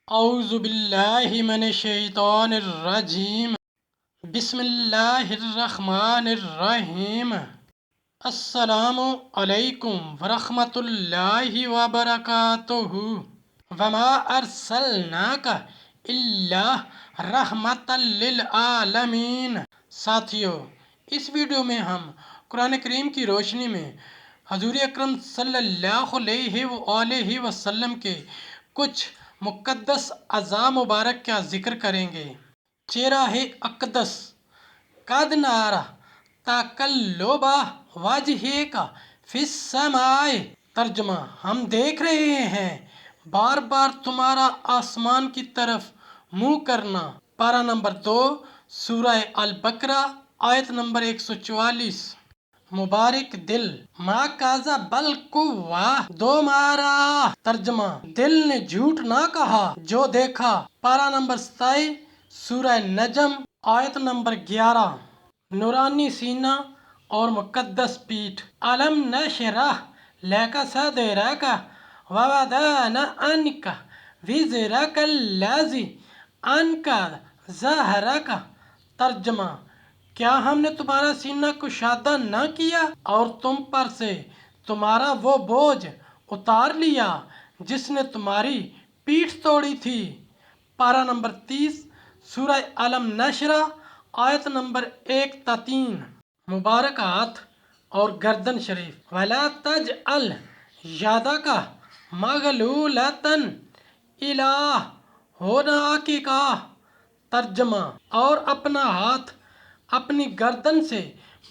اعوذ باللہ من الشیطان الرجیم، بسم اللہ الرحمن الرحیم۔ السلام علیکم ورحمۃ اللہ وبرکاتہ۔ وما ارسلناک الا رحمۃ للعالمین۔ ساتھیو، اس ویڈیو میں ہم قرآن کریم کی روشنی میں حضور اکرم صلی اللہ علیہ وآلہ وسلم کے کچھ مقدس اعضاء مبارک کا ذکر کریں گے۔ چہرہ اقدس قد نارا تقلب وجہک فی السماء۔ ترجمہ: ہم دیکھ رہے ہیں بار بار تمہارا آسمان کی طرف منہ کرنا۔ پارہ نمبر 2 سورہ البقرہ آیت نمبر 144۔ مبارک دل ما کذب الفؤاد مارا۔ ترجمہ: دل نے جھوٹ نہ کہا جو دیکھا۔ پارہ نمبر 27 سورہ نجم آیت نمبر 11۔ نورانی سینہ اور مقدس پیٹھ۔ الم نشرح لک صدرک ووضعنا عنک وزرک الذی انقض ظہرک۔ ترجمہ: کیا ہم نے تمہارا سینہ کشادہ نہ کیا اور تم پر سے تمہارا وہ بوجھ اتار لیا جس نے تمہاری پیٹھ توڑی تھی۔ پارہ نمبر 30 سورہ الم نشرح آیت نمبر 1 تا 3۔ مبارک ہاتھ اور گردن شریف۔ وَلَا تَجْعَلْ يَدَكَ مَغْلُولَةً إِلَىٰ عُنُقِكَ۔ ترجمہ: اور اپنا ہاتھ اپنی گردن سے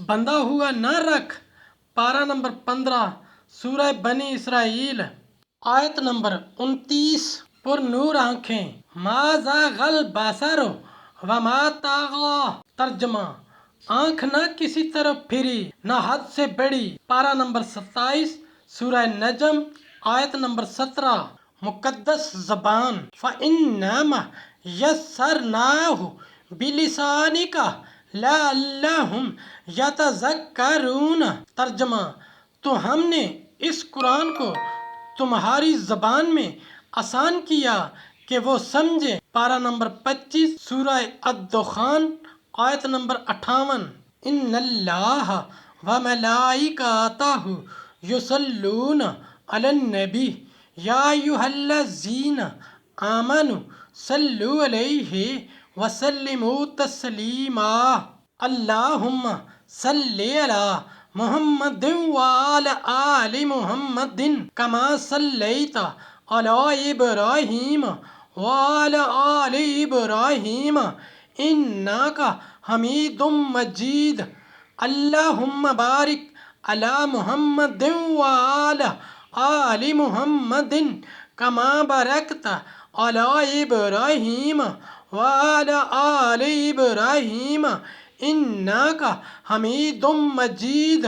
بندھا ہوا نہ رکھ۔ پارہ نمبر 15 سورہ بنی اسرائیل آیت نمبر 29۔ پر نور آنکھیں۔ ما زاغ البصر وما طغی۔ ترجمہ: آنکھ نہ کسی طرف پھری نہ حد سے بڑھی۔ پارہ نمبر 27 سورہ نجم آیت نمبر 17۔ مقدس زبان۔ فَإِنَّمَا يَسَّرْنَاهُ بِلِسَانِكَ لَعَلَّهُمْ يَتَذَكَّرُونَ۔ ترجمہ: تو ہم نے اس قرآن کو تمہاری زبان میں آسان کیا کہ وہ سمجھیں۔ پارہ نمبر 25 سورہ الدخان آیت نمبر 58۔ ان اللہ وملائکتہ یصلون علی النبی یا ایھا الذین آمنوا صلوا علیہ وسلموا تسلیما۔ اللہم صلی علی محمد وعلی آل محمد کما صلیت علی ابراہیم وعلی آل ابراہیم انک حمید مجید۔ اللہم بارک علی محمد وعلی آل محمد کما بارکت علی ابراہیم وعلی آل ابراہیم انک حمید مجید۔